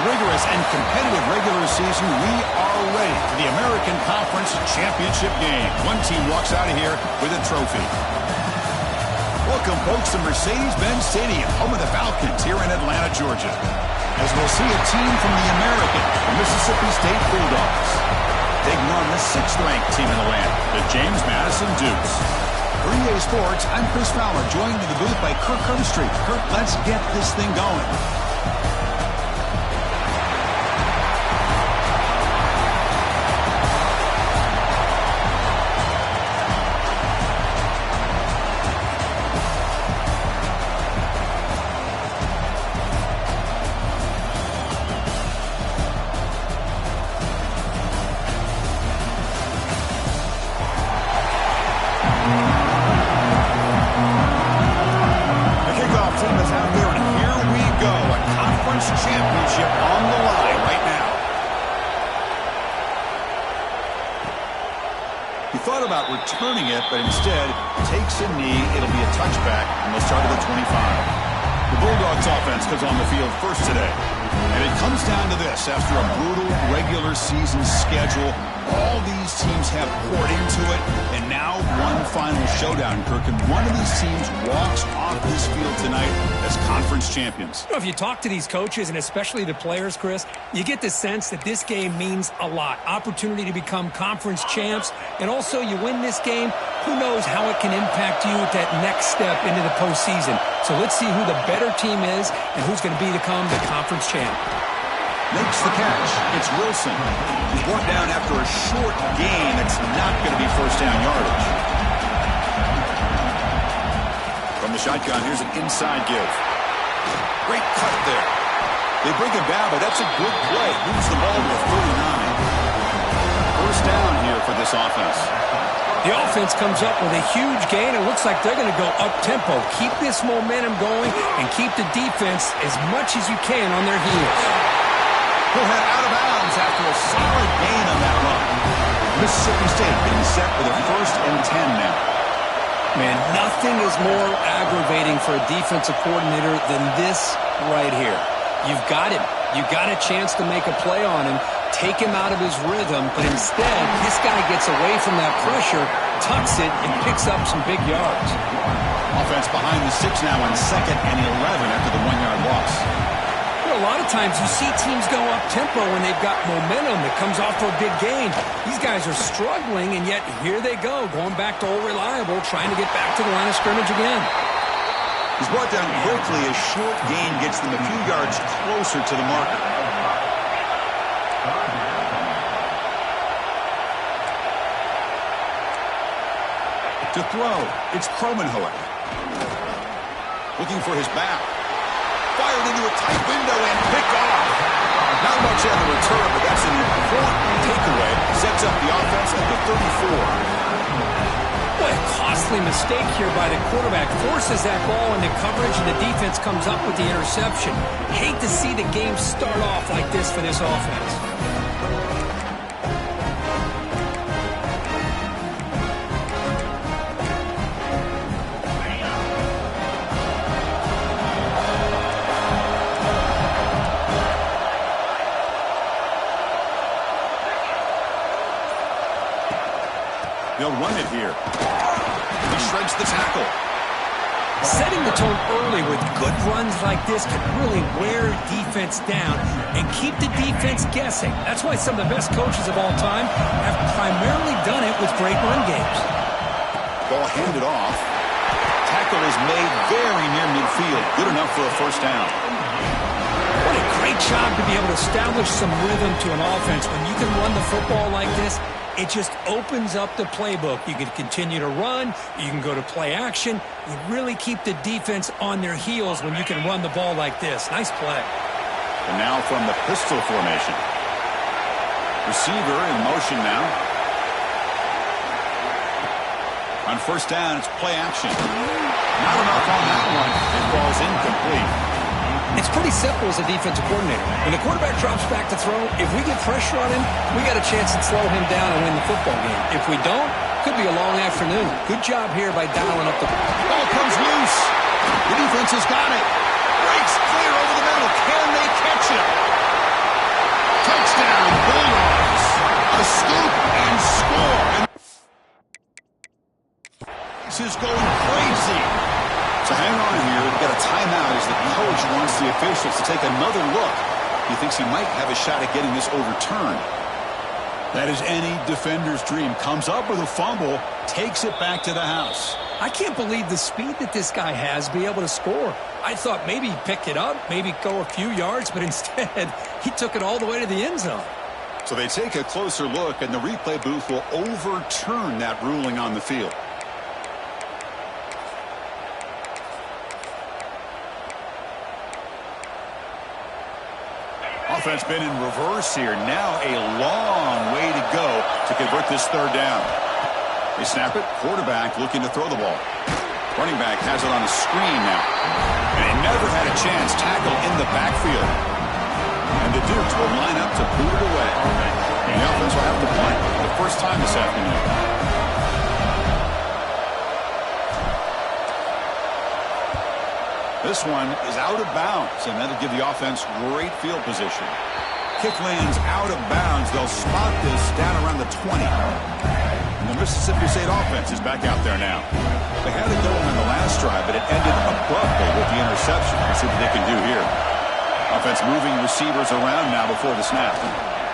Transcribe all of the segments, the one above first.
rigorous and competitive regular season, we are ready for the American Conference Championship game. One team walks out of here with a trophy. Welcome, folks, to Mercedes-Benz Stadium, home of the Falcons here in Atlanta, Georgia, as we'll see a team from the American, the Mississippi State Bulldogs, taking on the 6th-ranked team in the land, the James Madison Dukes. For EA Sports, I'm Chris Fowler, joined in the booth by Kirk Herbstreit. Kirk, let's get this thing going. Championship on the line right now. He thought about returning it, but instead takes a knee. It'll be a touchback, and they'll start at the 25. The Bulldogs offense comes on the field first today. And it comes down to this. After a brutal regular season schedule, all these teams have poured into it, and now one final showdown, Kirk. And one of these teams walks off this field tonight as conference champions. You know, if you talk to these coaches, and especially the players, Chris, you get the sense that this game means a lot. Opportunity to become conference champs, and also you win this game, who knows how it can impact you at that next step into the postseason. So let's see who the better team is and who's going to become the conference champ. Makes the catch. It's Wilson. He's brought down after a short gain. It's not going to be first down yardage. From the shotgun, here's an inside give. Great cut there. They bring him down, but that's a good play. Moves the ball to a 39. First down here for this offense. The offense comes up with a huge gain. It looks like they're going to go up-tempo. Keep this momentum going and keep the defense as much as you can on their heels. He'll head out of bounds after a solid gain on that run. Mississippi State being set for the 1st and 10 now. Man, nothing is more aggravating for a defensive coordinator than this right here. You've got him. You've got a chance to make a play on him, take him out of his rhythm, but instead, this guy gets away from that pressure, tucks it, and picks up some big yards. Offense behind the 6 now on 2nd and 11 after the 1-yard loss. A lot of times you see teams go up-tempo when they've got momentum. It comes off for a big gain. These guys are struggling, and yet here they go, going back to old reliable, trying to get back to the line of scrimmage again. He's brought down quickly. A short gain gets them a few yards closer to the marker. To throw, it's Kromenhoek. Looking for his back. Fired into a tight window and picked off. Not much on the return, but that's an important takeaway. Sets up the offense at the 34. What a costly mistake here by the quarterback. Forces that ball into coverage, and the defense comes up with the interception. Hate to see the game start off like this for this offense. They'll run it here. He shreds the tackle. Setting the tone early with good runs like this can really wear defense down and keep the defense guessing. That's why some of the best coaches of all time have primarily done it with great run games. Ball handed off. Tackle is made very near midfield. Good enough for a first down. What a great job to be able to establish some rhythm to an offense. When you can run the football like this, it just opens up the playbook. You can continue to run. You can go to play action. You really keep the defense on their heels when you can run the ball like this. Nice play. And now from the pistol formation. Receiver in motion now. On first down, it's play action. Not enough on that one. It falls incomplete. It's pretty simple as a defensive coordinator. When the quarterback drops back to throw, if we get pressure on him, we got a chance to slow him down and win the football game. If we don't, could be a long afternoon. Good job here by dialing up the ball comes loose. The defense has got it. Breaks clear over the middle. Can they catch it? So hang on here. We've got a timeout as the coach wants the officials to take another look. He thinks he might have a shot at getting this overturned. That is any defender's dream. Comes up with a fumble, takes it back to the house. I can't believe the speed that this guy has to be able to score. I thought maybe he'd pick it up, maybe go a few yards, but instead he took it all the way to the end zone. So they take a closer look, and the replay booth will overturn that ruling on the field. Offense been in reverse here. Now a long way to go to convert this third down. They snap it. Quarterback looking to throw the ball. Running back has it on a screen now. And he never had a chance. Tackle in the backfield. And the Dukes will line up to boot it away. And the offense will have to punt for the first time this afternoon. This one is out of bounds, and that'll give the offense great field position. Kick lands out of bounds. They'll spot this down around the 20. And the Mississippi State offense is back out there now. They had it going on the last drive, but it ended abruptly with the interception. Let's see what they can do here. Offense moving receivers around now before the snap.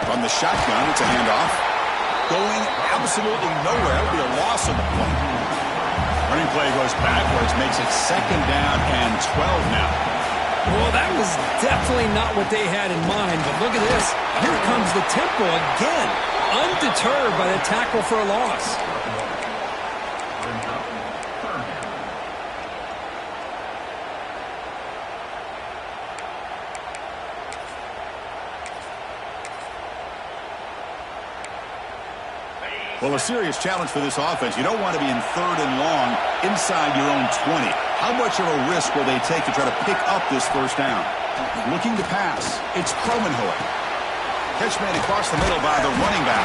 From the shotgun, it's a handoff. Going absolutely nowhere. That would be a loss on the play. Running play goes backwards, makes it second down and 12 now. Well, that was definitely not what they had in mind, but look at this. Here comes the tempo again, undeterred by the tackle for a loss. Well, a serious challenge for this offense. You don't want to be in third and long inside your own 20. How much of a risk will they take to try to pick up this first down? Looking to pass. It's Cromenhoek. Catch made across the middle by the running back.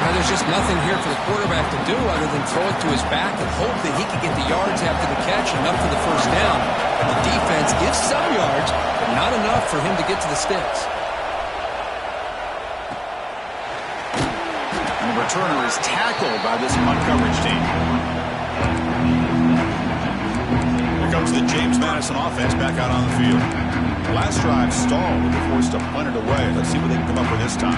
Now, there's just nothing here for the quarterback to do other than throw it to his back and hope that he can get the yards after the catch enough for the first down. And the defense gives some yards, but not enough for him to get to the sticks. Returner is tackled by this punt coverage team. Here comes the James Madison offense back out on the field. The last drive stalled with the force to punt it away. Let's see what they can come up with this time.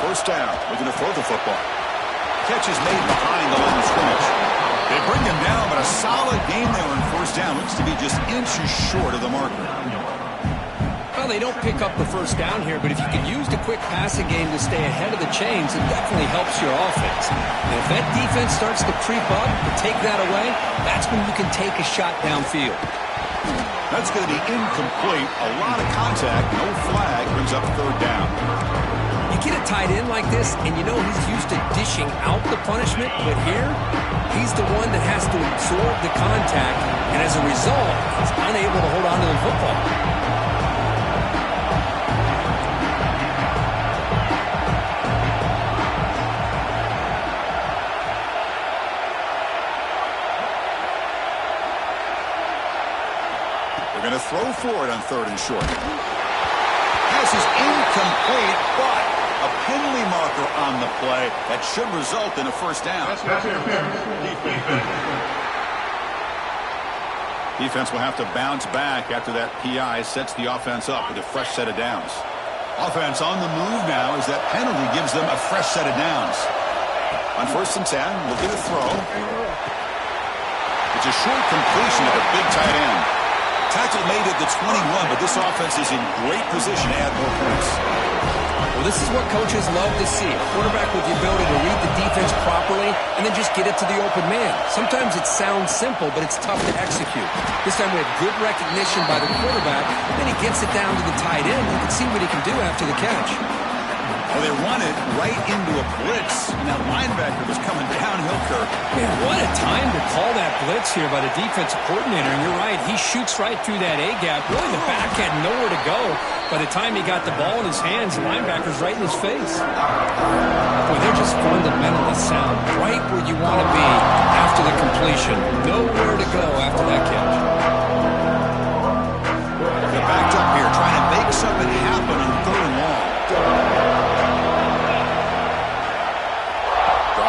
First down. Looking to throw the football. Catch is made behind the line of scrimmage. They bring him down, but a solid game there on first down. Looks to be just inches short of the marker. Well, they don't pick up the first down here, but if you can use the quick passing game to stay ahead of the chains, it definitely helps your offense. And if that defense starts to creep up and take that away, that's when you can take a shot downfield. That's going to be incomplete. A lot of contact. No flag. Brings up third down. You get a tight end like this, and you know he's used to dishing out the punishment, but here, he's the one that has to absorb the contact, and as a result, he's unable to hold on to the football. They're going to throw for it on third and short. Pass is incomplete, but a penalty marker on the play that should result in a first down. Defense will have to bounce back after that PI sets the offense up with a fresh set of downs. Offense on the move now as that penalty gives them a fresh set of downs. On first and 10, looking to throw. It's a short completion of a big tight end. Tackle made at the 21, but this offense is in great position to add more points. Well, this is what coaches love to see. A quarterback with the ability to read the defense properly and then just get it to the open man. Sometimes it sounds simple, but it's tough to execute. This time we have good recognition by the quarterback, and then he gets it down to the tight end. You can see what he can do after the catch. Well, they run it right into a blitz, and that linebacker was coming downhill, Kirk. Man, what a time to call that blitz here by the defensive coordinator. And you're right, he shoots right through that A-gap. Really, the back had nowhere to go. By the time he got the ball in his hands, the linebacker's right in his face. Boy, they're just fundamentally sound. Right where you want to be after the completion. Nowhere to go after that catch. The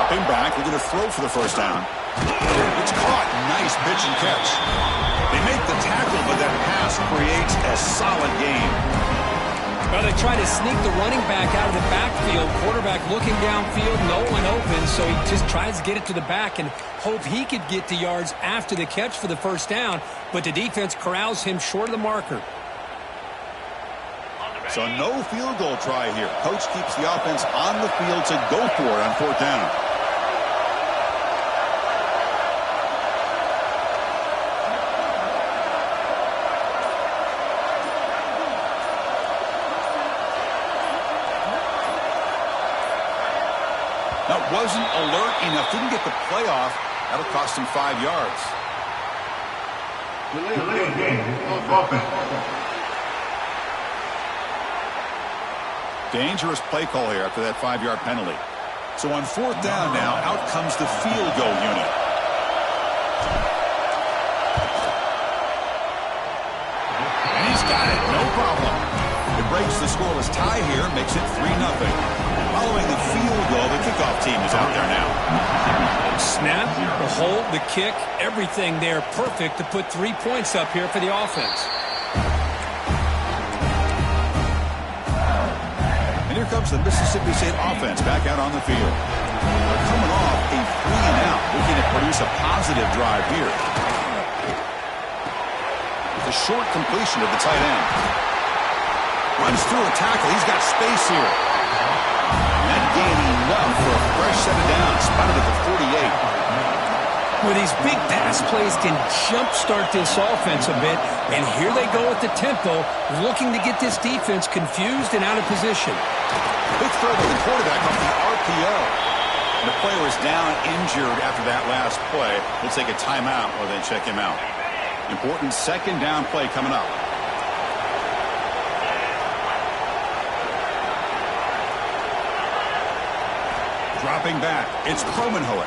Dropping back, looking to throw for the first down. It's caught. Nice pitch and catch. They make the tackle, but that pass creates a solid gain. Well, they try to sneak the running back out of the backfield. Quarterback looking downfield, no one open, so he just tries to get it to the back and hope he could get the yards after the catch for the first down, but the defense corrals him short of the marker. So no field goal try here. Coach keeps the offense on the field to go for it on fourth down. That wasn't alert enough. Didn't get the play off. That'll cost him 5 yards. Dangerous play call here after that 5-yard penalty. So on fourth down now, out comes the field goal unit. And he's got it. No problem. It breaks the scoreless tie here, makes it 3-0. Following the field goal, the kickoff team is out there now. Snap, the hold, the kick, everything there perfect to put 3 points up here for the offense. And here comes the Mississippi State offense back out on the field. They're coming off a 3-and-out, looking to produce a positive drive here. The short completion of the tight end. Runs through a tackle. He's got space here. That gain enough for a fresh set of downs. Spotted at the 48. Well, these big pass plays can jumpstart this offense a bit, and here they go at the tempo, looking to get this defense confused and out of position. Big throw by the quarterback off the RPO. And the player is down injured after that last play. We'll take a timeout or then check him out. Important second down play coming up. Dropping back, it's Kromenhoek.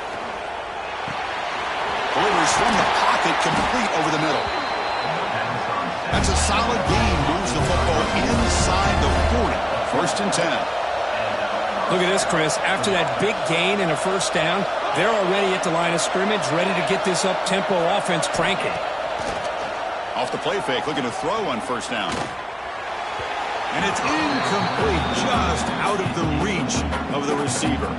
Delivers from the pocket, complete over the middle. That's a solid gain, moves the football inside the 40. First and 10. Look at this, Chris. After that big gain and a first down, they're already at the line of scrimmage, ready to get this up-tempo offense cranking. Off the play fake, looking to throw on first down. And it's incomplete, just out of the reach of the receiver.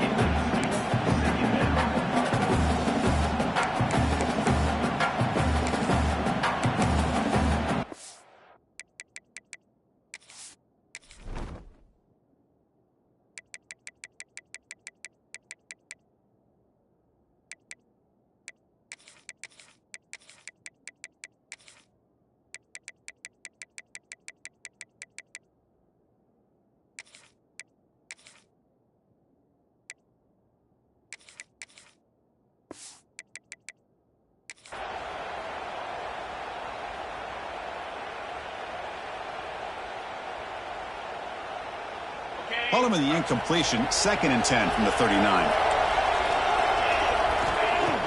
Following the incompletion, 2nd and 10 from the 39.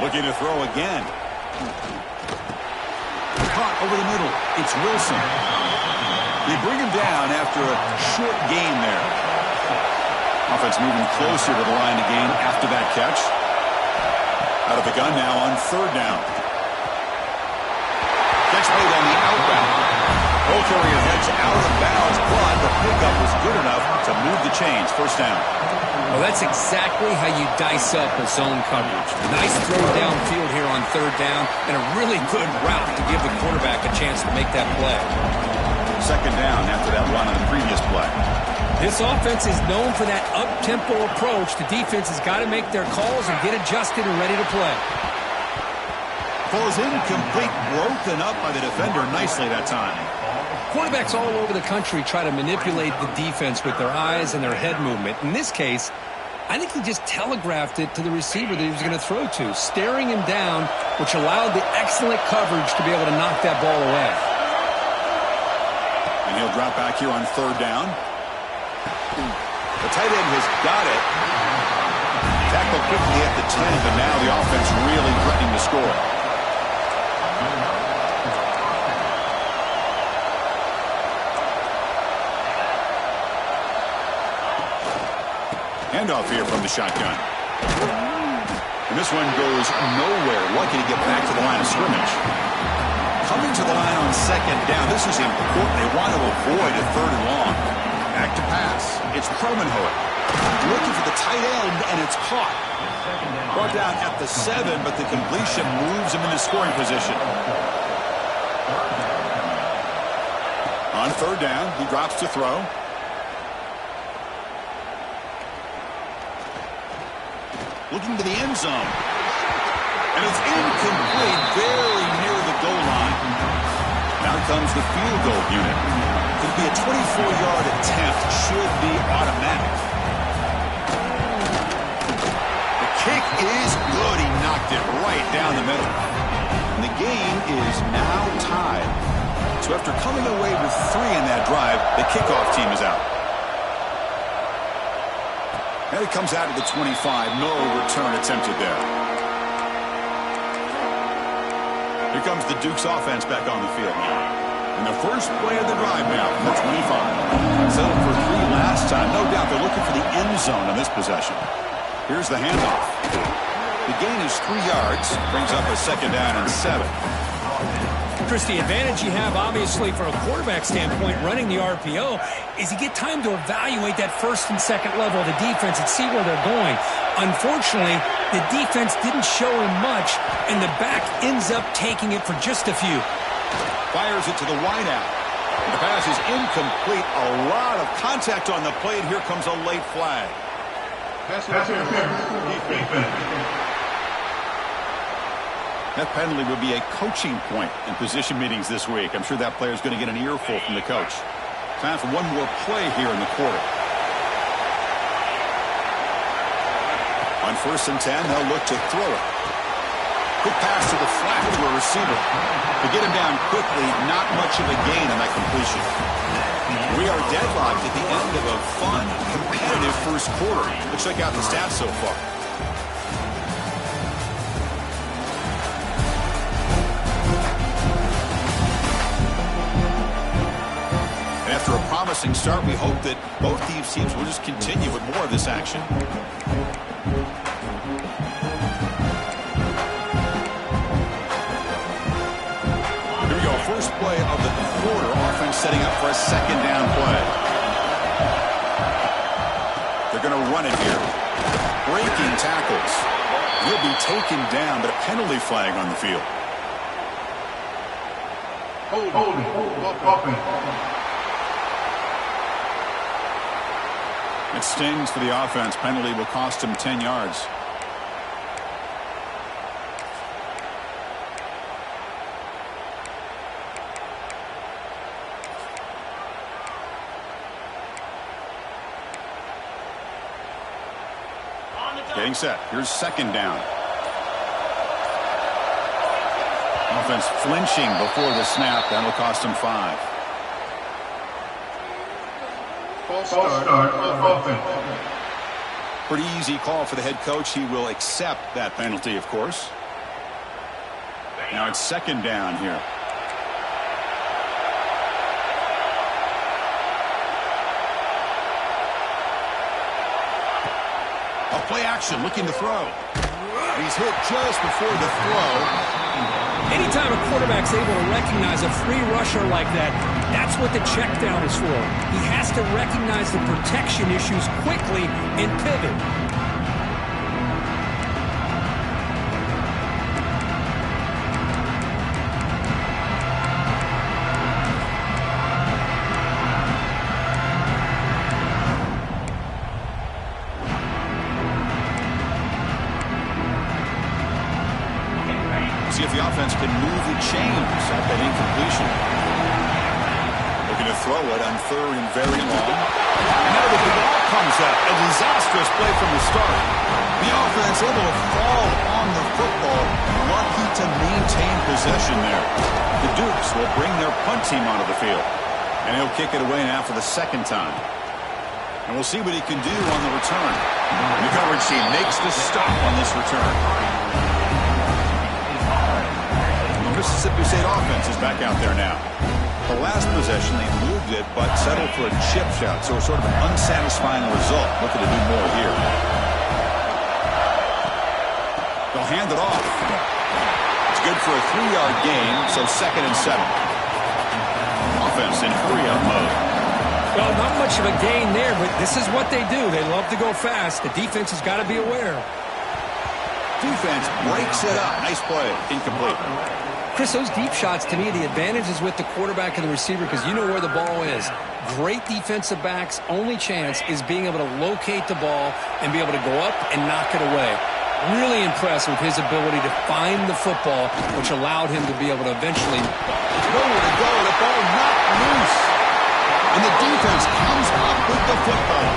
Looking to throw again. Caught over the middle. It's Wilson. They bring him down after a short gain there. Offense moving closer to the line to gain after that catch. Out of the gun now on third down. Catch made on the outbound. Ball carrier heads out of bounds, but the pickup was good enough to move the chains. First down. Well, that's exactly how you dice up a zone coverage. Nice throw downfield here on third down, and a really good route to give the quarterback a chance to make that play. Second down after that run on the previous play. This offense is known for that up-tempo approach. The defense has got to make their calls and get adjusted and ready to play. Ball is incomplete, broken up by the defender nicely that time. Quarterbacks all over the country try to manipulate the defense with their eyes and their head movement. In this case, I think he just telegraphed it to the receiver that he was going to throw to, staring him down, which allowed the excellent coverage to be able to knock that ball away. And he'll drop back here on third down. The tight end has got it. Tackled quickly at the 10, but now the offense really threatening to score. Handoff here from the shotgun. And this one goes nowhere. Lucky to get back to the line of scrimmage. Coming to the line on second down. This is important. They want to avoid a third and long. Back to pass. It's Promenhoek. Looking for the tight end, and it's caught. Brought down at the 7, but the completion moves him into scoring position. On third down, he drops to throw. Looking to the end zone. And it's incomplete, very near the goal line. Now comes the field goal unit. It'll be a 24-yard attempt, should be automatic. The kick is good. He knocked it right down the middle. And the game is now tied. So after coming away with 3 in that drive, the kickoff team is out. And it comes out of the 25. No return attempted there. Here comes the Duke's offense back on the field now. And the first play of the drive now from the 25. Settled for 3 last time. No doubt they're looking for the end zone on this possession. Here's the handoff. The gain is 3 yards. Brings up a second down and 7. Chris, the advantage you have, obviously, from a quarterback standpoint, running the RPO, is you get time to evaluate that first and second level of the defense and see where they're going. Unfortunately, the defense didn't show him much, and the back ends up taking it for just a few. Fires it to the wideout. The pass is incomplete. A lot of contact on the play, and here comes a late flag. That penalty would be a coaching point in position meetings this week. I'm sure that player is going to get an earful from the coach. Time for one more play here in the quarter. On first and 10, they'll look to throw it. Quick pass to the flat to a receiver. To get him down quickly, not much of a gain on that completion. We are deadlocked at the end of a fun, competitive first quarter. Let's check out the stats so far. After a promising start, we hope that both these teams will just continue with more of this action. Here we go, first play of the quarter. Offense setting up for a second down play. They're going to run it here. Breaking tackles. He'll be taken down, but a penalty flag on the field. Holding. It stings for the offense. Penalty will cost him 10 yards. Getting set. Here's second down. Offense flinching before the snap. That'll cost him 5. Pretty easy call for the head coach. He will accept that penalty, of course. Now it's second down here. A play action, looking to throw. He's hit just before the throw. Anytime a quarterback's able to recognize a free rusher like that, that's what the check down is for. He has to recognize the protection issues quickly and pivot. See if the offense can move the chains at that incompletion. Looking to throw it on third and very long. And now the ball comes up. A disastrous play from the start. The offense able to fall on the football. Lucky to maintain possession there. The Dukes will bring their punt team onto the field. And he'll kick it away now for the second time. And we'll see what he can do on the return. The coverage team makes the stop on this return. Mississippi State offense is back out there now. The last possession, they moved it, but settled for a chip shot, so sort of an unsatisfying result. Looking to do more here. They'll hand it off. It's good for a 3-yard gain, so 2nd and 7. Offense in hurry-up mode. Well, not much of a gain there, but this is what they do. They love to go fast. The defense has got to be aware. Defense breaks it up. Nice play. Incomplete. Chris, those deep shots, to me, the advantage is with the quarterback and the receiver because you know where the ball is. Great defensive backs' only chance is being able to locate the ball and be able to go up and knock it away. Really impressed with his ability to find the football, which allowed him to be able to eventually nowhere to go. The ball knocked loose. And the defense comes up with the football.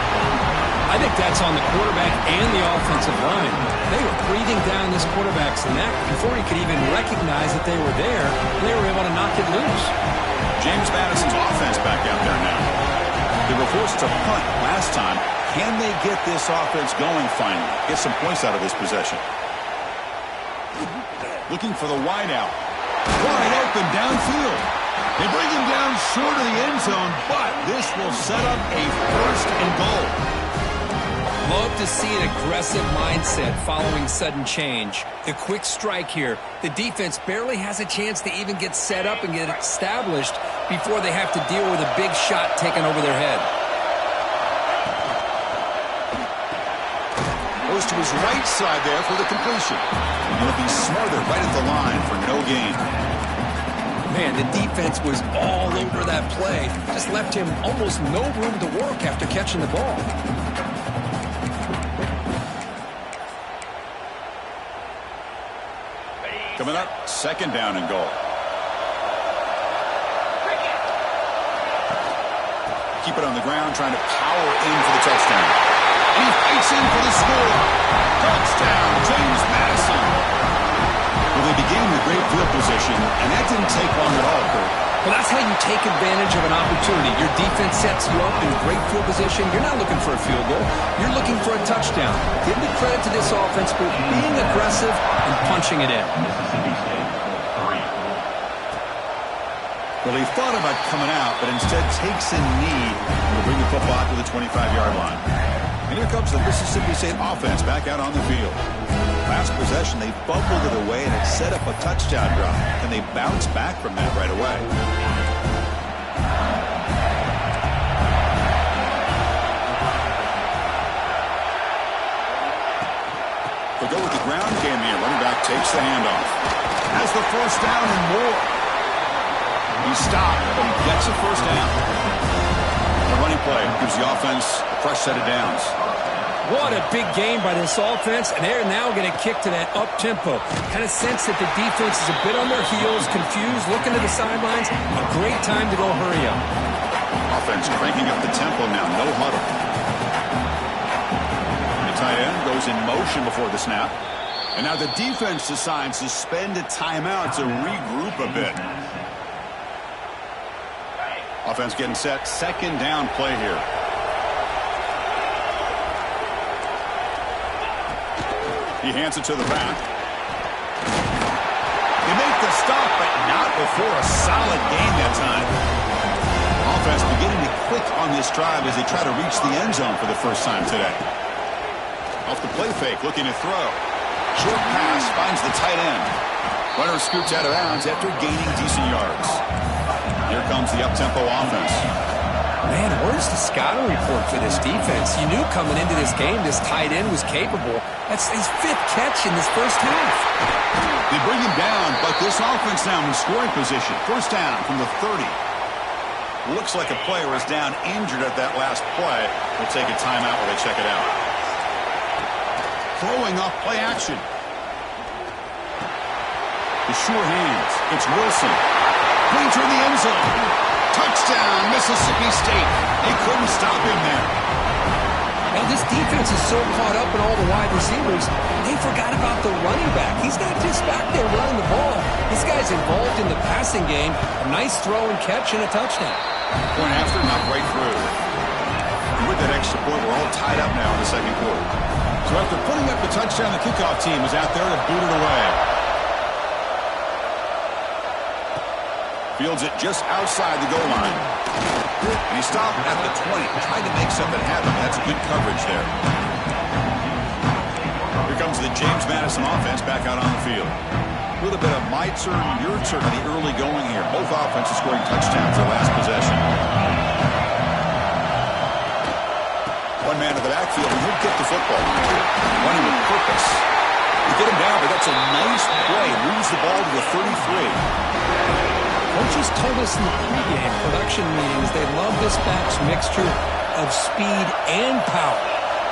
I think that's on the quarterback and the offensive line. They were breathing down this quarterback's neck before he could even recognize that they were there. They were able to knock it loose. James Madison's offense back out there now. They were forced to punt last time. Can they get this offense going finally? Get some points out of this possession. Looking for the wideout. Wide open downfield. They bring him down short of the end zone, but this will set up a 1st and goal. Love to see an aggressive mindset following sudden change. The quick strike here. The defense barely has a chance to even get set up and get established before they have to deal with a big shot taken over their head. Goes to his right side there for the completion. He'll be smothered right at the line for no gain. Man, the defense was all over that play. Just left him almost no room to work after catching the ball. Coming up, 2nd down and goal. Keep it on the ground, trying to power in for the touchdown. And he fights in for the score. Touchdown, James Madison. Well, they began with great field position, and that didn't take long at all, Kurt. Well, that's how you take advantage of an opportunity. Your defense sets you up in great field position. You're not looking for a field goal. You're looking for a touchdown. Give the credit to this offense for being aggressive and punching it in. Well, he thought about coming out, but instead takes a knee to bring the football out to the 25-yard line. And here comes the Mississippi State offense back out on the field. Last possession, they fumbled it away, and it set up a touchdown drive. And they bounced back from that right away. They'll go with the ground game here. Running back takes the handoff. Has the 1st down and more. He stopped, but he gets a 1st down. The running play gives the offense a fresh set of downs. What a big game by this offense, and they're now going to kick to that up-tempo. Kind of sense that the defense is a bit on their heels, confused, looking to the sidelines. A great time to go hurry up. Offense cranking up the tempo now, no huddle. The tight end goes in motion before the snap. And now the defense decides to spend a timeout to regroup a bit. Offense getting set, 2nd down play here. He hands it to the back. They make the stop, but not before a solid gain that time. Offense beginning to click on this drive as they try to reach the end zone for the first time today. Off the play fake, looking to throw. Short pass finds the tight end. Runner scoots out of bounds after gaining decent yards. Here comes the up-tempo offense. Man, where's the scouting report for this defense? You knew coming into this game this tight end was capable. That's his 5th catch in this first half. They bring him down, but this offense now in scoring position. 1st down from the 30. Looks like a player is down injured at that last play. We'll take a timeout while they check it out. Throwing off play action. The sure hands. It's Wilson. Pointer in the end zone. Touchdown, Mississippi State. They couldn't stop him there. Now, this defense is so caught up in all the wide receivers, they forgot about the running back. He's not just back there running the ball. This guy's involved in the passing game. A nice throw and catch and a touchdown. Point after, not right through. And with that extra point, we're all tied up now in the 2nd quarter. So after putting up the touchdown, the kickoff team is out there to boot it away. Fields it just outside the goal line. And he stopped at the 20, trying to make something happen. That's good coverage there. Here Here comes the James Madison offense back out on the field. A little bit of my turn, your turn in the early going here. Both offenses scoring touchdowns their last possession. One man in the backfield, and he'll get the football. Running with purpose. You get him down, but that's a nice play. Moves the ball to the 33. Coaches told us in the pregame production meetings they love this back's mixture of speed and power.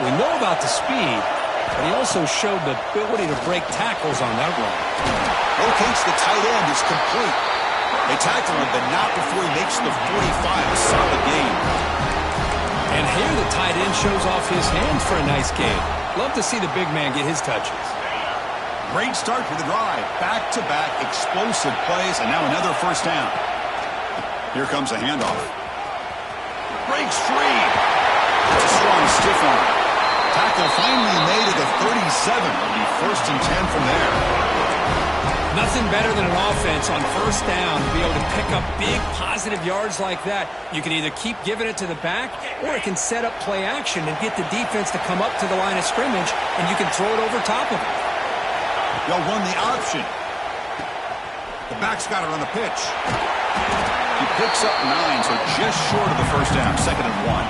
We know about the speed, but he also showed the ability to break tackles on that run. Locates the tight end. Is complete. They tackle him, but not before he makes the 45. A solid game. And here the tight end shows off his hands for a nice game. Love to see the big man get his touches. Great start for the drive. Back-to-back explosive plays, and now another first down. Here comes a handoff. Breaks free. That's a strong stiff arm. Tackle finally made at the 37. It'll be 1st and 10 from there. Nothing better than an offense on first down to be able to pick up big positive yards like that. You can either keep giving it to the back, or it can set up play action and get the defense to come up to the line of scrimmage, and you can throw it over top of it. They'll run the option. The back's got it on the pitch. He picks up 9, so just short of the first down. 2nd and 1.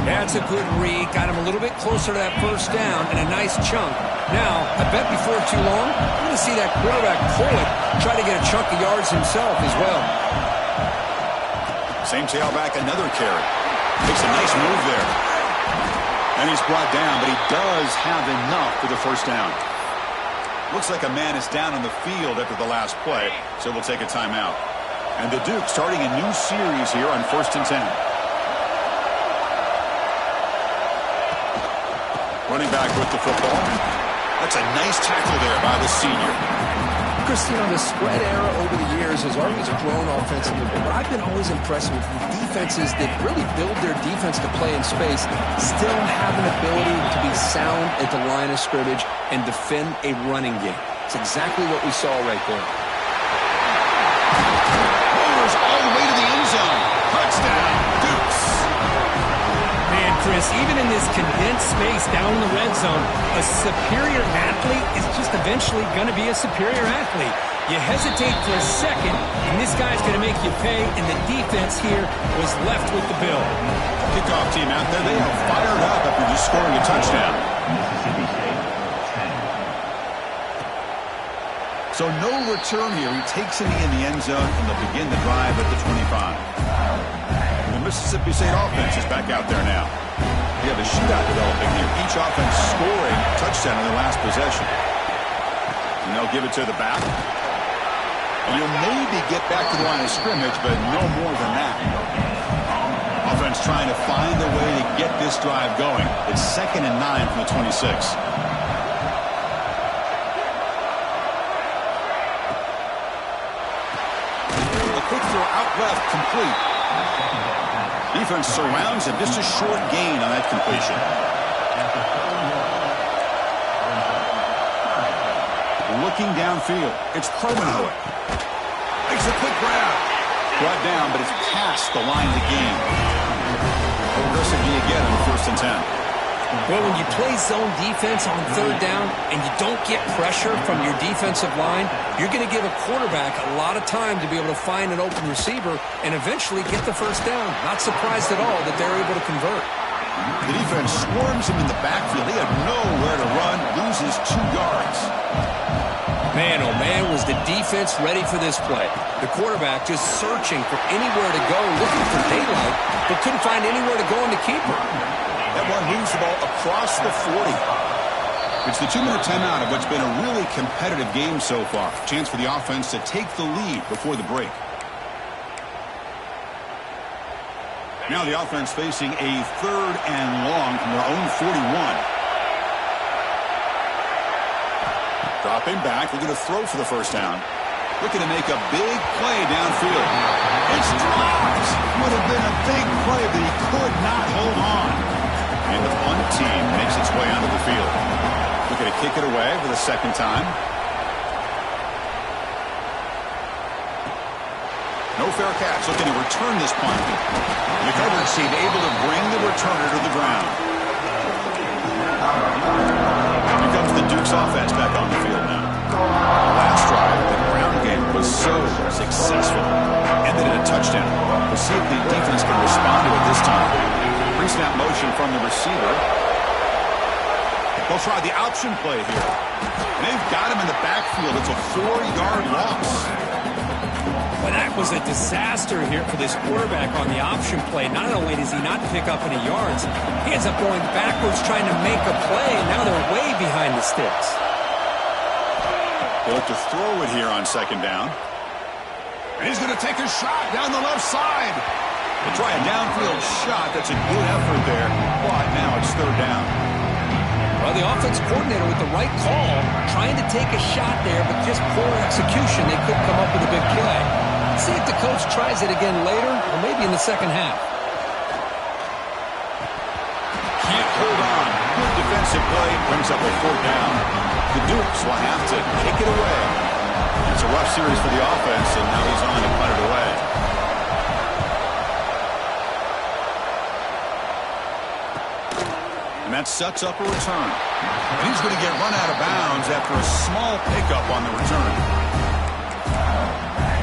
That's a good read. Got him a little bit closer to that first down and a nice chunk. Now, I bet before too long, we're going to see that quarterback pull it, try to get a chunk of yards himself as well. Same tailback, another carry. Makes a nice move there. And he's brought down, but he does have enough for the first down. Looks like a man is down on the field after the last play, so we'll take a timeout. And the Duke starting a new series here on 1st and 10. Running back with the football. That's a nice tackle there by the senior. Christian, the spread era over the years has always grown offensively, but I've been always impressed with the defenses that really build their defense to play in space, still have an ability to be sound at the line of scrimmage and defend a running game. It's exactly what we saw right there. Rotors all the way to the end zone. Touchdown, Dukes. Man, Chris, even in this condensed space down in the red zone, a superior athlete is just eventually going to be a superior athlete. You hesitate for a second, and this guy's going to make you pay, and the defense here was left with the bill. Kickoff team out there, they are fired up after just scoring a touchdown. So no return here. He takes it in the end zone, and they'll begin the drive at the 25. The Mississippi State offense is back out there now. We have a shootout developing here. Each offense scoring a touchdown in their last possession. And they'll give it to the back. And you'll maybe get back to the line of scrimmage, but no more than that. Offense trying to find a way to get this drive going. It's 2nd and 9 from the 26. A quick throw out left, complete. Defense surrounds him. Just a short gain on that completion. Looking downfield. It's Promenhoek. Makes a quick grab. Brought down, but it's past the line of the game. Aggressively again on 1st and 10. Well, when you play zone defense on 3rd down and you don't get pressure from your defensive line, you're going to give a quarterback a lot of time to be able to find an open receiver and eventually get the first down. Not surprised at all that they're able to convert. The defense swarms him in the backfield. They have nowhere to run, loses 2 yards. Man, oh man, was the defense ready for this play. The quarterback just searching for anywhere to go, looking for daylight, but couldn't find anywhere to go in the keeper. That one moves the ball across the 40. It's the 2-minute timeout of what's been a really competitive game so far. Chance for the offense to take the lead before the break. Now the offense facing a 3rd and long from their own 41. Dropping back, looking to throw for the first down. Looking to make a big play downfield. It's dropped. Would have been a big play, but he could not hold on. And the punt team makes its way onto the field. Looking to kick it away for the 2nd time. No fair catch. Looking to return this punt. The coverage team able to bring the returner to the ground. Bucs offense back on the field now. Last drive, the ground game was so successful. Ended in a touchdown. We'll see if the defense can respond to it this time. Pre-snap motion from the receiver. They'll try the option play here. And they've got him in the backfield. It's a 4-yard loss. Well, that was a disaster here for this quarterback on the option play. Not only does he not pick up any yards, he ends up going backwards trying to make a play, and now they're way behind the sticks. They look to throw it here on second down. And he's going to take a shot down the left side. They try a downfield shot. That's a good effort there. But now it's third down. Well, the offense coordinator with the right call, trying to take a shot there, but just poor execution. They couldn't come up with a big play. See if the coach tries it again later, or maybe in the second half. Can't hold on. Good defensive play. Brings up a fourth down. The Dukes will have to kick it away. It's a rough series for the offense, and now he's on to punt it away. And that sets up a return. And he's going to get run out of bounds after a small pickup on the return.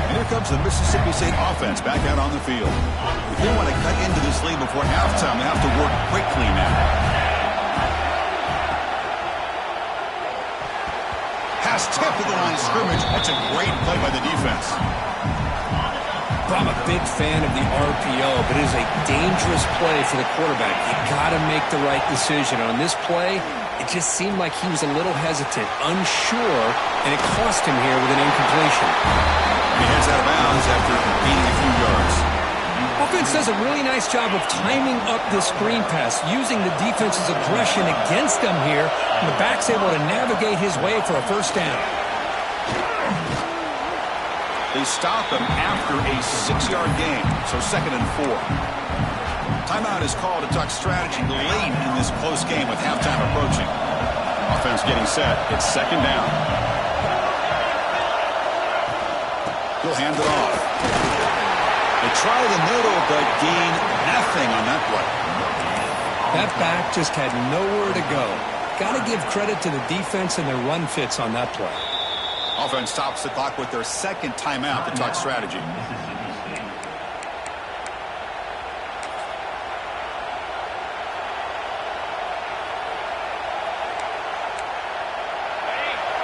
And here comes the Mississippi State offense back out on the field. If they want to cut into this lead before halftime, they have to work quickly now. Pass tip to the line of scrimmage. That's a great play by the defense. I'm a big fan of the RPO, but it is a dangerous play for the quarterback. You got to make the right decision. On this play, it just seemed like he was a little hesitant, unsure, and it cost him here with an incompletion. He heads out of bounds after gaining a few yards. Offense does a really nice job of timing up this screen pass, using the defense's aggression against him here, and the back's able to navigate his way for a first down. They stop him after a 6-yard gain, so 2nd and 4. Timeout is called to talk strategy late in this close game with halftime approaching. Offense getting set. It's 2nd down. He'll hand it off. They try the middle, but gain nothing on that play. That back just had nowhere to go. Got to give credit to the defense and their run fits on that play. Offense stops the clock with their 2nd timeout to talk strategy.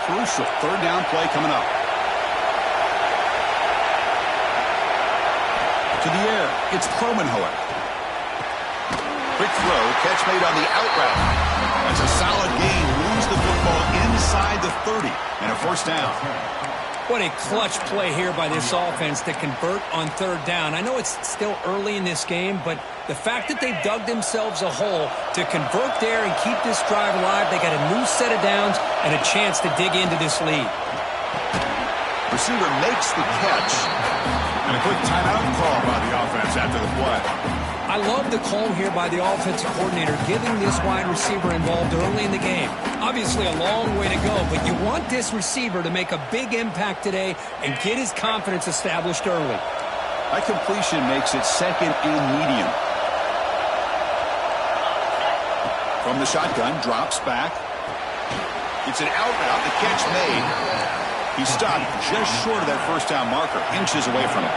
Crucial 3rd down play coming up. To the air, it's Kromenhoek. Quick throw, catch made on the out route. That's a solid gain. Lose the football inside the 30 and a 1st down. What a clutch play here by this offense to convert on 3rd down. I know it's still early in this game, but the fact that they dug themselves a hole to convert there and keep this drive alive, they got a new set of downs and a chance to dig into this lead. Receiver makes the catch. And a quick timeout call by the offense after the play. I love the call here by the offensive coordinator, getting this wide receiver involved early in the game. Obviously a long way to go, but you want this receiver to make a big impact today and get his confidence established early. That completion makes it 2nd and medium. From the shotgun, drops back. It's an out route, the catch made. He stopped just short of that 1st down marker, inches away from it.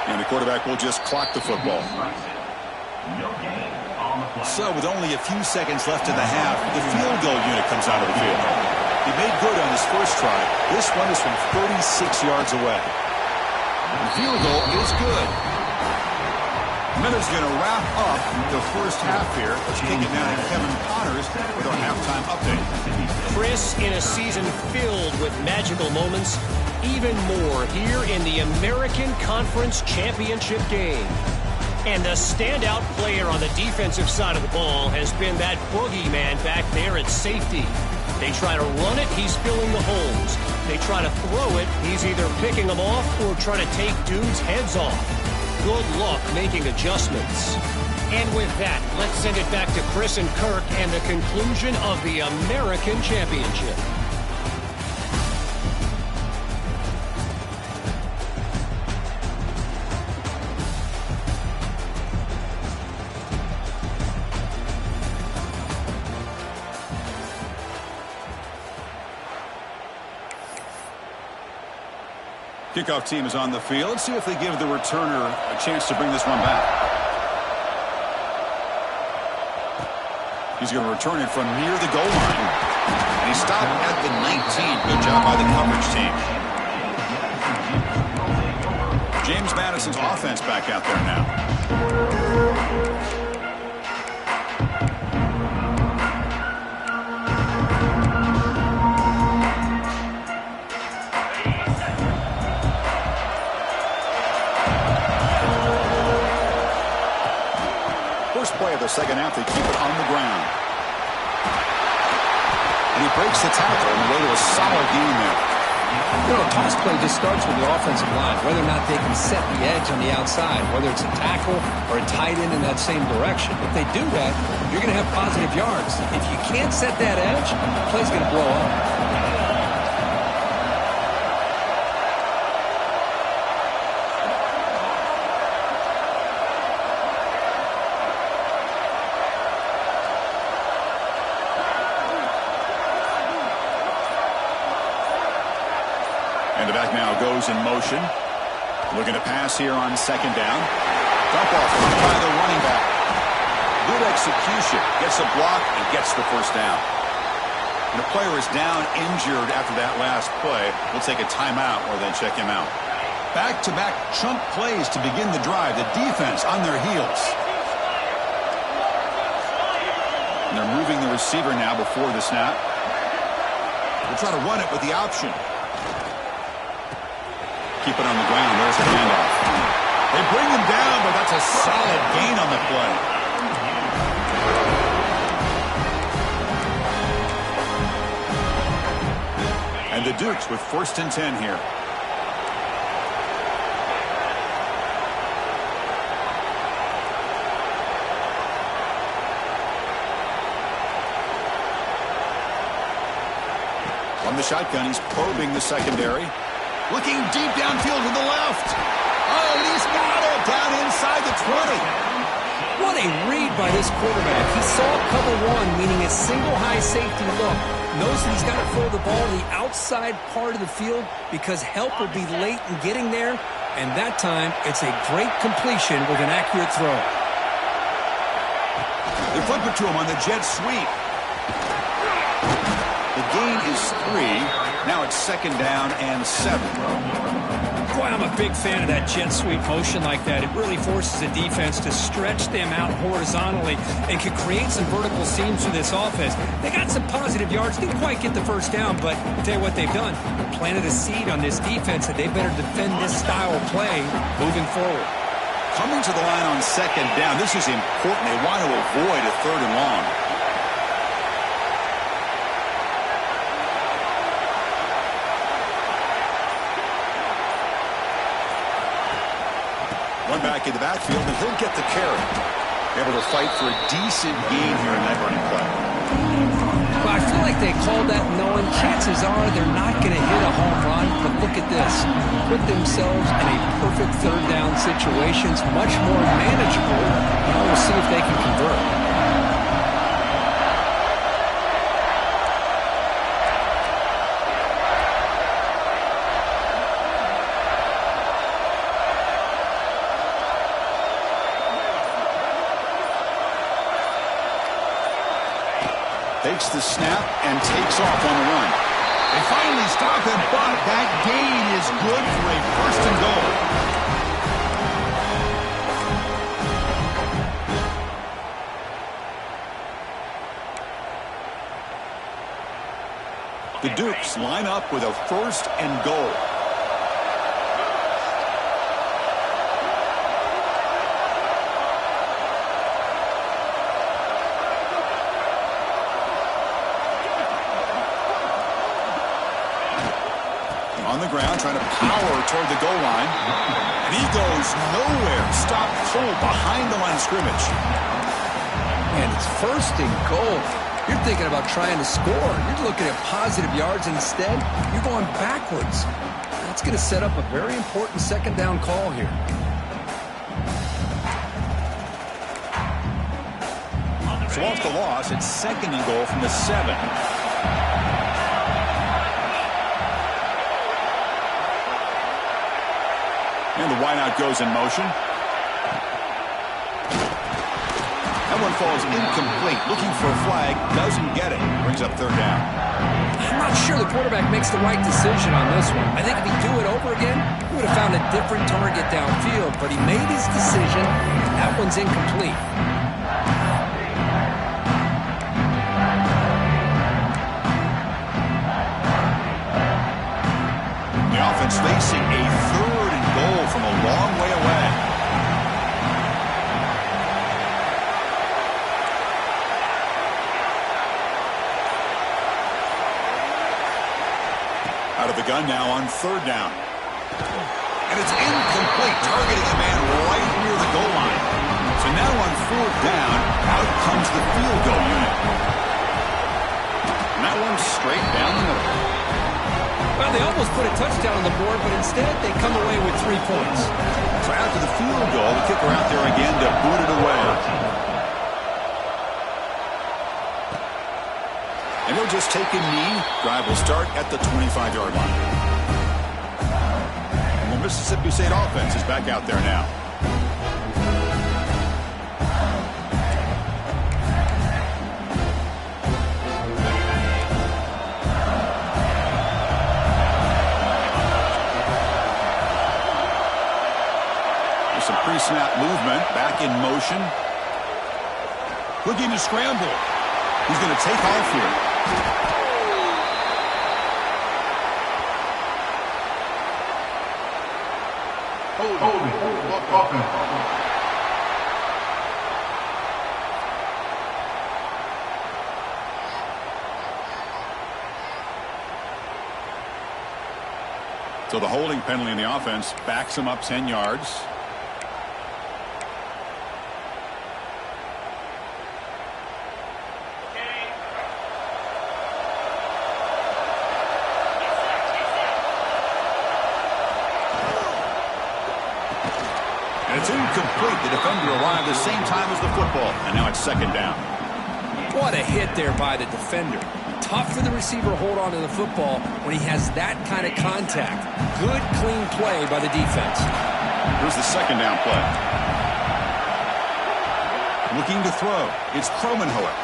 And the quarterback will just clock the football. So with only a few seconds left in the half, the field goal unit comes out of the field. He made good on his first try. This one is from 36 yards away. The field goal is good. Miller's going to wrap up the first half here. Let's kick it down to Kevin Connors with our halftime update. Chris, in a season filled with magical moments, even more here in the American Conference Championship game. And the standout player on the defensive side of the ball has been that boogeyman back there at safety. They try to run it, he's filling the holes. They try to throw it, he's either picking them off or trying to take dudes' heads off. Good luck making adjustments. And with that, let's send it back to Chris and Kirk and the conclusion of the American Championship. Kickoff team is on the field. Let's see if they give the returner a chance to bring this one back. He's going to return it from near the goal line. And he stopped at the 19. Good job by the coverage team. James Madison's offense back out there now. First play of the second half, they keep it on the ground. And he breaks the tackle on the way to a solid gain there. You know, a toss play just starts with the offensive line, whether or not they can set the edge on the outside, whether it's a tackle or a tight end in that same direction. If they do that, you're going to have positive yards. If you can't set that edge, the play's going to blow up. And the back now goes in motion. Looking to pass here on second down. Dump off by the running back. Good execution. Gets a block and gets the first down. And the player is down injured after that last play. We'll take a timeout or then check him out. Back-to-back chunk plays to begin the drive. The defense on their heels. And they're moving the receiver now before the snap. They'll try to run it with the option. Keep it on the ground. There's the handoff. They bring him down, but that's a solid gain on the play. And the Dukes with 1st and 10 here. On the shotgun, he's probing the secondary. Looking deep downfield to the left. Oh, he's got it down inside the 20. What a read by this quarterback. He saw cover one, meaning a single high safety look. Knows that he's got to throw the ball to the outside part of the field because help will be late in getting there. And that time, it's a great completion with an accurate throw. They flip it to him on the jet sweep. The gain is 3. Now it's 2nd down and 7. Boy, I'm a big fan of that jet sweep motion like that. It really forces the defense to stretch them out horizontally and can create some vertical seams for this offense. They got some positive yards. Didn't quite get the first down, but I'll tell you what they've done. Planted a seed on this defense that they better defend this style of play moving forward. Coming to the line on 2nd down. This is important. They want to avoid a 3rd and long. Run back in the backfield, and he'll get the carry. Able to fight for a decent gain here in that running play. Well, I feel like they called that knowing chances are they're not going to hit a home run, but look at this. Put themselves in a perfect 3rd down situation. It's much more manageable. Now we'll see if they can convert. Takes the snap and takes off on the run. They finally stop him, but that gain is good for a 1st and goal. The Dukes line up with a 1st and goal. On the ground, trying to power toward the goal line. And he goes nowhere. Stopped cold behind the line of scrimmage. And it's 1st and goal. You're thinking about trying to score. You're looking at positive yards. Instead, you're going backwards. That's going to set up a very important 2nd down call here. So off the loss, it's 2nd and goal from the 7. And the wideout goes in motion. That one falls incomplete. Looking for a flag. Doesn't get it. Brings up third down. I'm not sure the quarterback makes the right decision on this one. I think if he'd do it over again, he would have found a different target downfield. But he made his decision. That one's incomplete. The offense facing a 3rd and goal from a long way away. Out of the gun now on 3rd down. And it's incomplete, targeting a man right near the goal line. So now on 4th down, out comes the field goal unit. And that one's straight down the middle. Well, they almost put a touchdown on the board, but instead they come away with 3 points. So after the field goal, the kicker out there again to boot it away. And they'll just take a knee. Drive will start at the 25-yard line. And the Mississippi State offense is back out there now. There's some pre-snap movement. Back in motion. Looking to scramble. He's going to take off here. So the holding penalty in the offense backs him up 10 yards. It's incomplete. The defender arrived the same time as the football. And now it's 2nd down. What a hit there by the defender. Tough for the receiver to hold on to the football when he has that kind of contact. Good, clean play by the defense. Here's the 2nd down play. Looking to throw. It's Kromenhoek.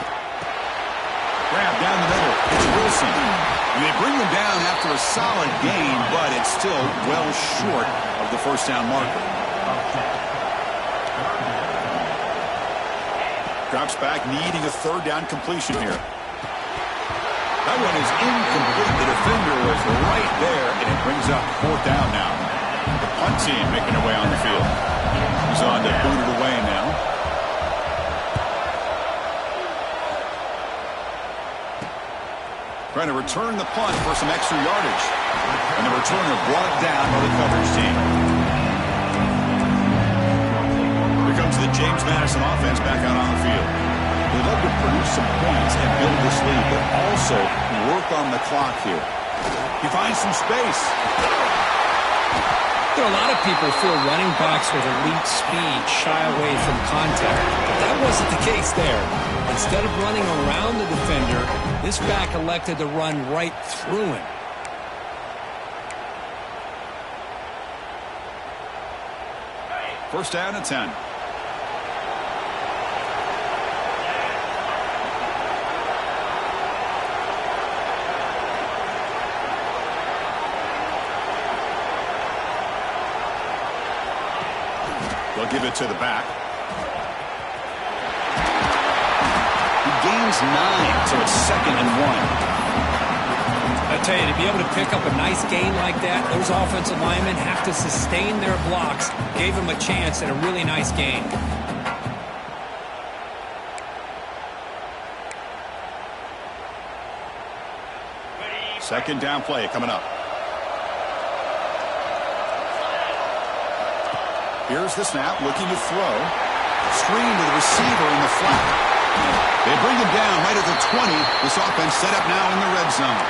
Grab down the middle. It's Wilson. And they bring him down after a solid gain, but it's still well short of the 1st down marker. Drops back, needing a 3rd down completion here. That one is incomplete. The defender was right there, and it brings up 4th down now. The punt team making their way on the field. He's on to boot it away now. Trying to return the punt for some extra yardage. And the returner brought down by the coverage team. Here comes the James Madison offense back out on the field. They love to produce some points and build this lead, but also work on the clock here. He finds some space. You know, a lot of people feel running backs with elite speed shy away from contact, but that wasn't the case there. Instead of running around the defender, this back elected to run right through him. First down and 10. They'll give it to the back. He gains 9, so it's 2nd and 1. I tell you, to be able to pick up a nice gain like that, those offensive linemen have to sustain their blocks. Gave him a chance at a really nice gain. Second down play coming up. Here's the snap, looking to throw. Screen to the receiver in the flat. They bring him down right at the 20. This offense set up now in the red zone.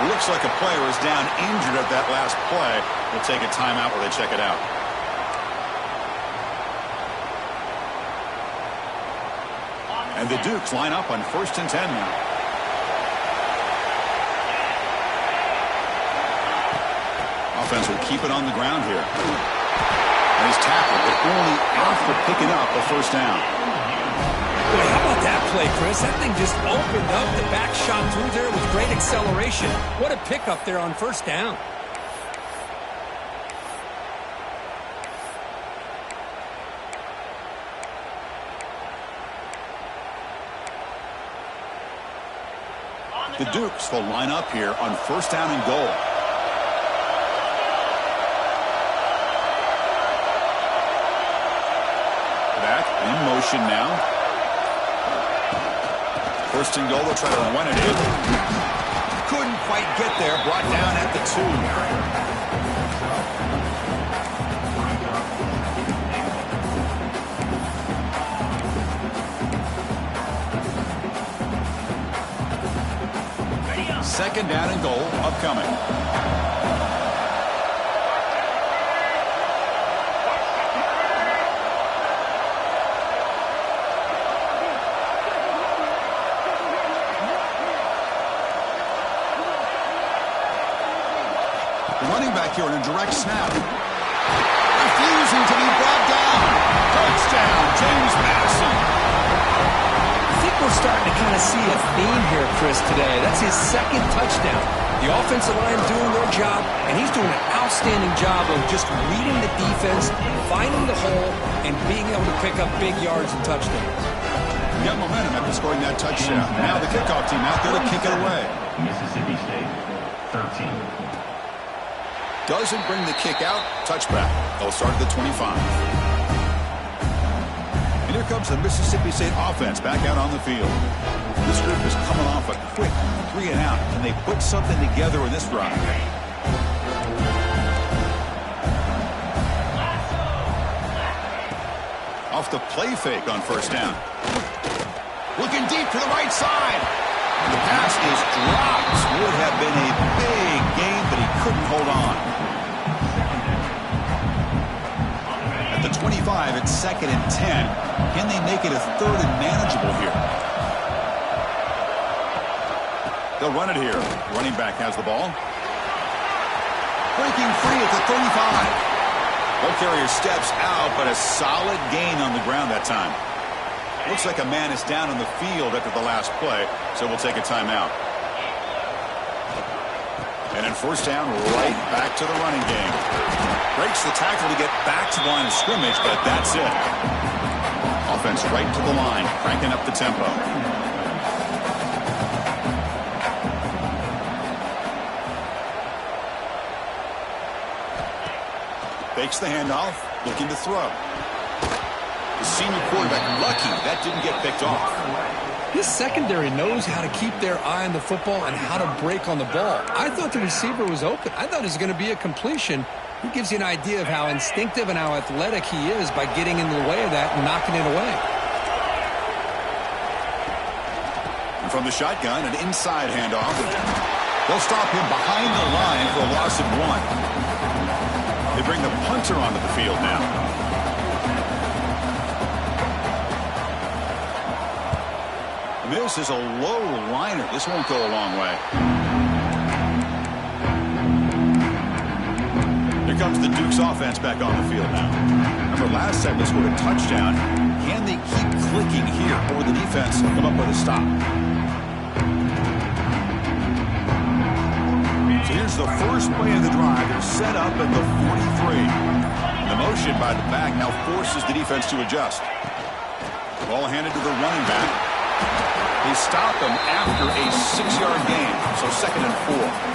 It looks like a player is down injured at that last play. We'll take a timeout while they check it out. And the Dukes line up on 1st and 10 now. Offense will keep it on the ground here. And he's tackled, but only after picking up a first down. Boy, how about that play, Chris? That thing just opened up. The back shot through there with great acceleration. What a pickup there on first down. The Dukes will line up here on first down and goal. Back in motion now. First and goal, they'll try to run it in. Couldn't quite get there, brought down at the 2. Second down and goal upcoming. Running back here in a direct snap. Refusing to be brought down. Touchdown, James Madison. I think we're starting to kind of see a theme here, Chris, today. That's his second touchdown. The offensive line doing their job, and he's doing an outstanding job of just reading the defense, finding the hole, and being able to pick up big yards and touchdowns. Got momentum after scoring that touchdown. Now the kickoff team out there to kick it away. Mississippi State, 13. Doesn't bring the kick out. Touchback. They'll start at the 25. And here comes the Mississippi State offense back out on the field. This group is coming off a quick 3 and out, and they put something together in this drive. Off the play fake on first down. Looking deep to the right side. The pass is dropped. Would have been a big gain, but he couldn't hold on. At the 25, it's 2nd and 10. Can they make it a 3rd and manageable here? They'll run it here. Running back has the ball. Breaking free at the 35. Ball carrier steps out, but a solid gain on the ground that time. Looks like a man is down on the field after the last play, so we'll take a timeout. And then first down, right back to the running game. Breaks the tackle to get back to the line of scrimmage, but that's it. Offense right to the line, cranking up the tempo. Fakes the handoff, looking to throw. The senior quarterback lucky that didn't get picked off. This secondary knows how to keep their eye on the football and how to break on the ball. I thought the receiver was open. I thought it was going to be a completion. It gives you an idea of how instinctive and how athletic he is by getting in the way of that and knocking it away. And from the shotgun, an inside handoff. They'll stop him behind the line for a loss of 1. They bring the punter onto the field now. This is a low liner. This won't go a long way. Here comes the Dukes offense back on the field now. Remember last time they scored a touchdown. Can they keep clicking here, or will the defense come up with a stop? So here's the first play of the drive. They're set up at the 43. The motion by the back now forces the defense to adjust. Ball handed to the running back. They stop him after a 6-yard gain, so 2nd and 4.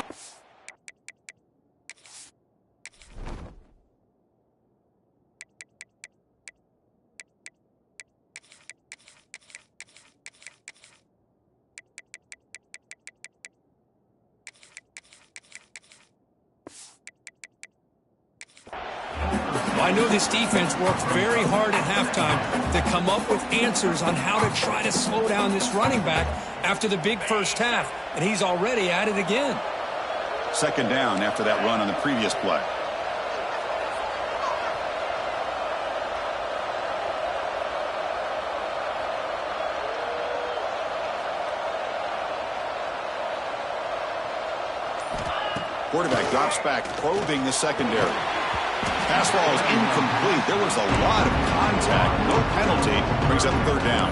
I know this defense worked very hard at halftime to come up with answers on how to try to slow down this running back after the big first half, and he's already at it again. 2nd down after that run on the previous play. Quarterback drops back, probing the secondary. Pass ball is incomplete. There was a lot of contact. No penalty. Brings up third down.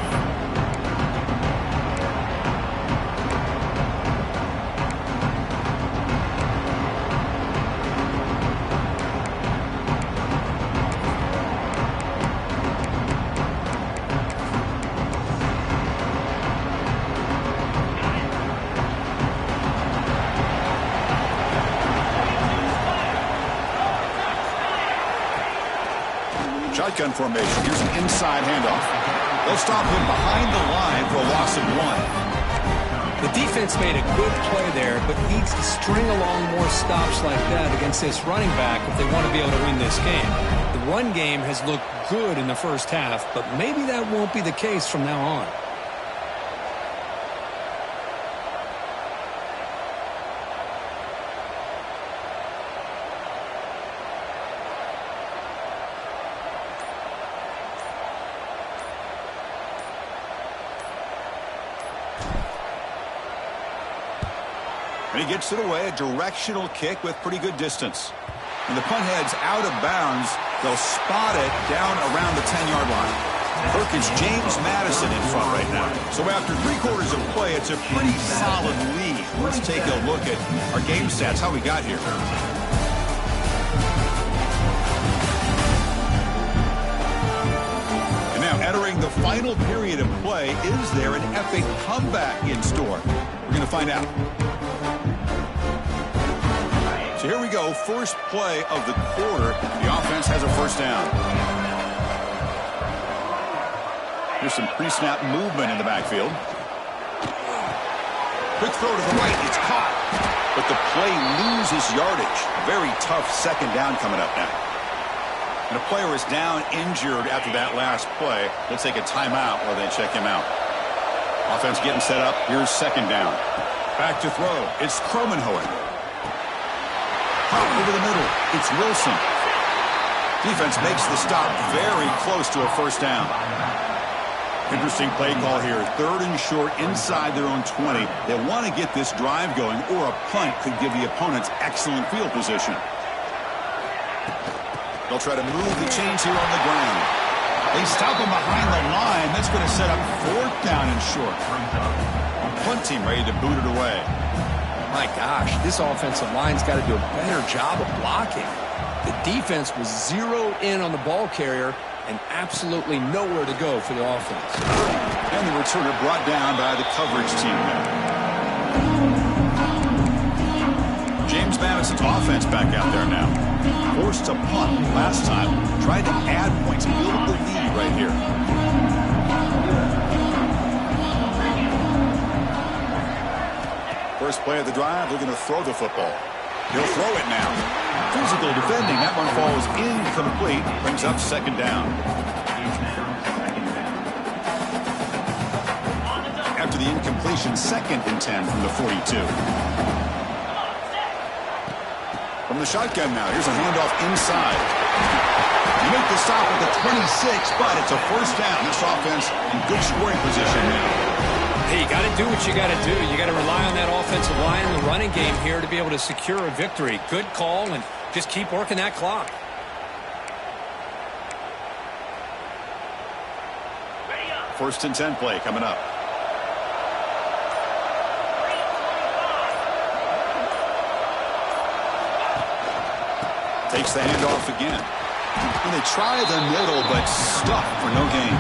Shotgun formation. Here's an inside handoff. They'll stop him behind the line for a loss of 1. The defense made a good play there, but needs to string along more stops like that against this running back if they want to be able to win this game. The run game has looked good in the first half, but maybe that won't be the case from now on. And he gets it away, a directional kick with pretty good distance. When the punt heads out of bounds, they'll spot it down around the 10-yard line. Perkins, James Madison in front right now. So after 3/4 of play, it's a pretty solid lead. Let's take a look at our game stats, how we got here. And now entering the final period of play, is there an epic comeback in store? We're going to find out. So here we go, first play of the quarter. The offense has a first down. Here's some pre-snap movement in the backfield. Quick throw to the right, it's caught. But the play loses yardage. Very tough second down coming up now. And a player is down injured after that last play. Let's take a timeout while they check him out. Offense getting set up. Here's second down. Back to throw. It's Kromenhoek. Pop over the middle. It's Wilson. Defense makes the stop very close to a first down. Interesting play call here. 3rd and short inside their own 20. They want to get this drive going, or a punt could give the opponents excellent field position. They'll try to move the chains here on the ground. They stop him behind the line. That's going to set up 4th down and short. Punt team ready to boot it away. My gosh, this offensive line's got to do a better job of blocking. The defense was zeroed in on the ball carrier and absolutely nowhere to go for the offense. And the returner brought down by the coverage team there. James Madison's offense back out there now. Forced to punt last time. Tried to add points, build the lead right here. First play of the drive, they're going to throw the football. He'll throw it now. Physical defending. That one falls incomplete. Brings up second down. After the incompletion, 2nd and 10 from the 42. From the shotgun now, here's a handoff inside. You make the stop at the 26, but it's a first down. This offense in good scoring position now. Hey, you got to do what you got to do. You got to rely on that offensive line in the running game here to be able to secure a victory. Good call, and just keep working that clock. First and 10 play coming up. Takes the handoff again. And they try the middle, but stuck for no gain.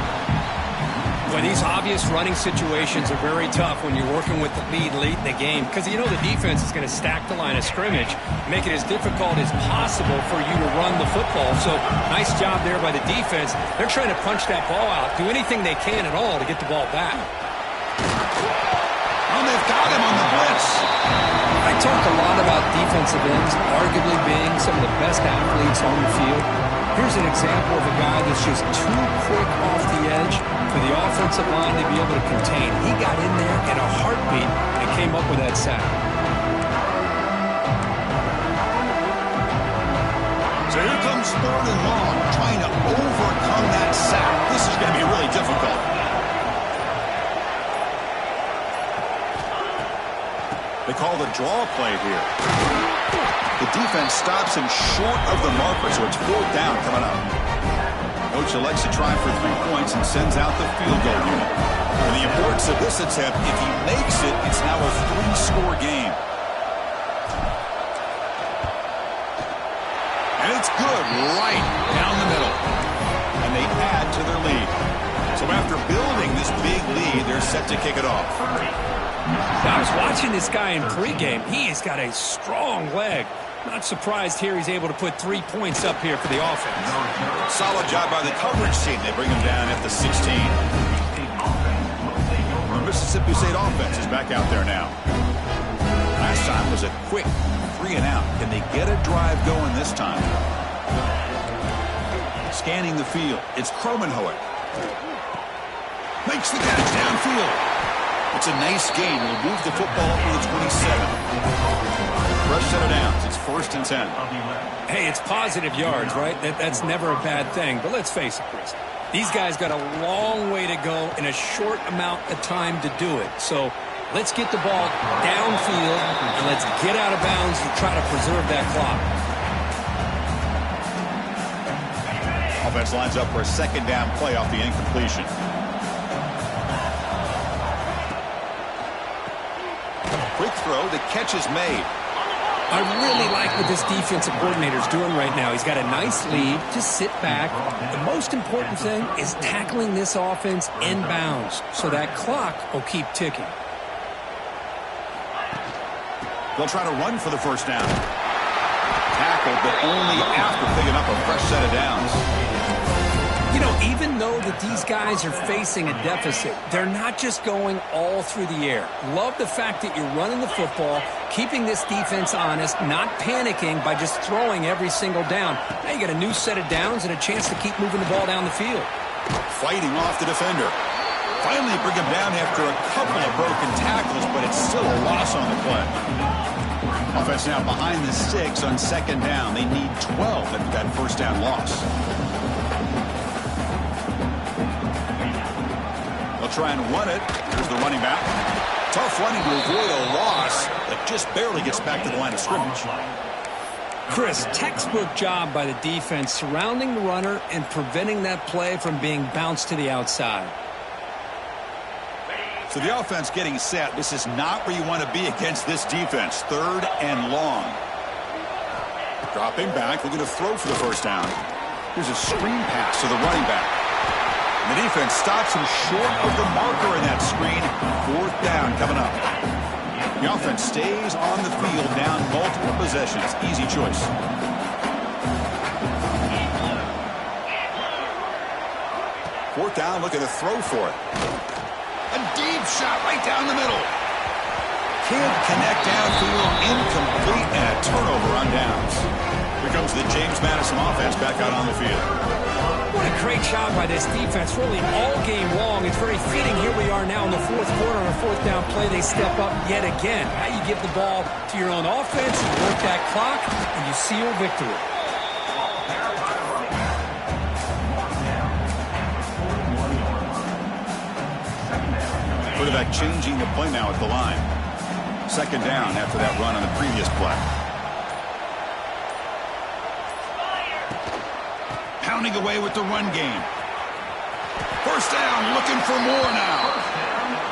Well, these obvious running situations are very tough when you're working with the lead late in the game, because you know the defense is going to stack the line of scrimmage, make it as difficult as possible for you to run the football. So nice job there by the defense. They're trying to punch that ball out, do anything they can at all to get the ball back. Oh, they've got him on the blitz. I talk a lot about defensive ends arguably being some of the best athletes on the field. Here's an example of a guy that's just too quick off the edge for the offensive line to be able to contain. He got in there in a heartbeat and came up with that sack. So here comes 3rd and long, trying to overcome that sack. This is going to be really difficult. They call the draw play here. The defense stops him short of the marker, so it's 4th down coming up. Coach elects to try for 3 points and sends out the field goal unit. And the importance of this attempt, if he makes it, it's now a 3-score game. And it's good right down the middle. And they add to their lead. So after building this big lead, they're set to kick it off. I was watching this guy in pregame. He's got a strong leg. Not surprised here he's able to put 3 points up here for the offense. Solid job by the coverage team. They bring him down at the 16. The Mississippi State offense is back out there now. Last time was a quick 3-and-out. Can they get a drive going this time? Scanning the field. It's Cromenhoek. Makes the catch downfield. It's a nice gain. Will move the football up to the 27. Fresh set of downs. It's 1st and 10. Hey, it's positive yards, right? That's never a bad thing. But let's face it, Chris. These guys got a long way to go in a short amount of time to do it. So let's get the ball downfield and let's get out of bounds to try to preserve that clock. Offense lines up for a 2nd down play off the incompletion. Quick throw. The catch is made. I really like what this defensive coordinator is doing right now. He's got a nice lead. Just sit back. The most important thing is tackling this offense inbounds so that clock will keep ticking. They'll try to run for the 1st down. Tackled, but only after picking up a fresh set of downs. You know, even though that these guys are facing a deficit, they're not just going all through the air. Love the fact that you're running the football, keeping this defense honest, not panicking by just throwing every single down. Now you got a new set of downs and a chance to keep moving the ball down the field. Fighting off the defender. Finally bring him down after a couple of broken tackles, but it's still a loss on the play. Offense now behind the 6 on 2nd down. They need 12 at that 1st down loss. They'll try and run it. Here's the running back. Tough running to avoid a loss, but just barely gets back to the line of scrimmage. Chris, textbook job by the defense surrounding the runner and preventing that play from being bounced to the outside. So the offense getting set. This is not where you want to be against this defense. 3rd and long. Dropping back, looking to throw for the 1st down. Here's a screen pass to the running back. The defense stops him short of the marker in that screen. 4th down coming up. The offense stays on the field down multiple possessions. Easy choice. Fourth down, looking to throw for it. A deep shot right down the middle. Can't connect downfield, incomplete, and a turnover on downs. Here comes the James Madison offense back out on the field. What a great job by this defense, really all game long. It's very fitting. Here we are now in the 4th quarter on a 4th down play. They step up yet again. Now you give the ball to your own offense, you work that clock, and you seal victory. Quarterback changing the play now at the line. 2nd down after that run on the previous play. Pounding away with the run game. 1st down, looking for more now.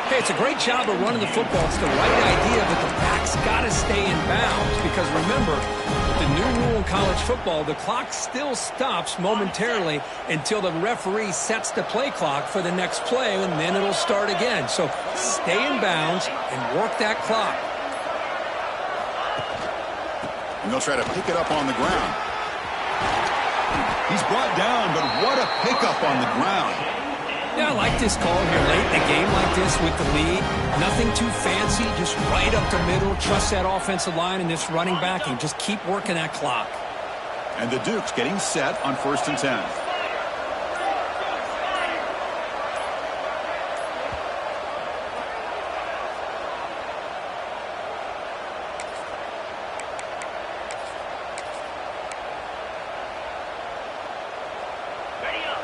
Hey, it's a great job of running the football. It's the right idea, but the back's got to stay in bounds because remember, with the new rule in college football, the clock still stops momentarily until the referee sets the play clock for the next play, and then it'll start again. So stay in bounds and work that clock. And they'll try to pick it up on the ground. He's brought down, but what a pickup on the ground. Yeah, I like this call here late in a game like this with the lead. Nothing too fancy, just right up the middle. Trust that offensive line and this running back and just keep working that clock. And the Dukes getting set on 1st and 10.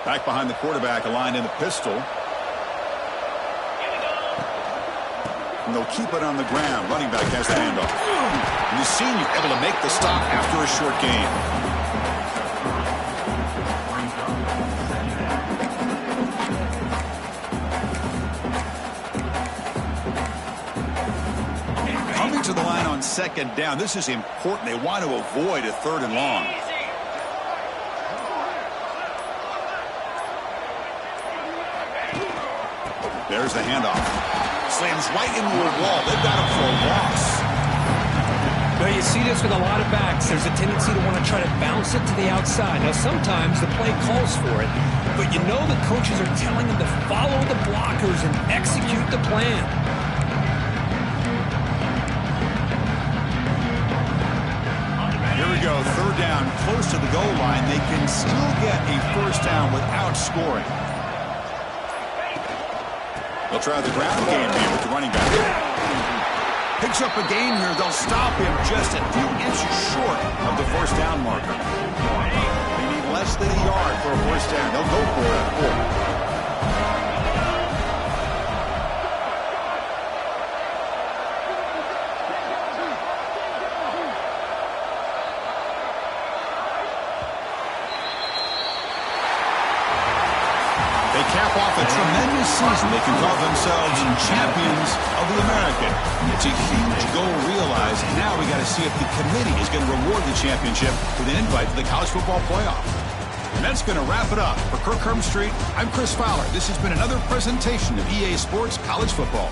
Back behind the quarterback, aligned in the pistol. and they'll keep it on the ground. Running back has the handoff. And the senior able to make the stop after a short gain. Coming to the line on second down. This is important. They want to avoid a 3rd and long. There's the handoff. Slams right into a wall. They've got him for a loss. Well, you see this with a lot of backs. There's a tendency to want to try to bounce it to the outside. Now, sometimes the play calls for it, but you know the coaches are telling them to follow the blockers and execute the plan. Here we go. 3rd down, close to the goal line. They can still get a 1st down without scoring. They'll try the ground game here with the running back. Picks up a gain here. They'll stop him just a few inches short of the 1st down marker. They need less than a yard for a 1st down. They'll go for it at 4. Cap off a tremendous season. They can call themselves champions of the American. It's a huge goal realized. Now we got to see if the committee is going to reward the championship with an invite to the college football playoff. And that's going to wrap it up. For Kirk Street, I'm Chris Fowler. This has been another presentation of EA Sports College Football.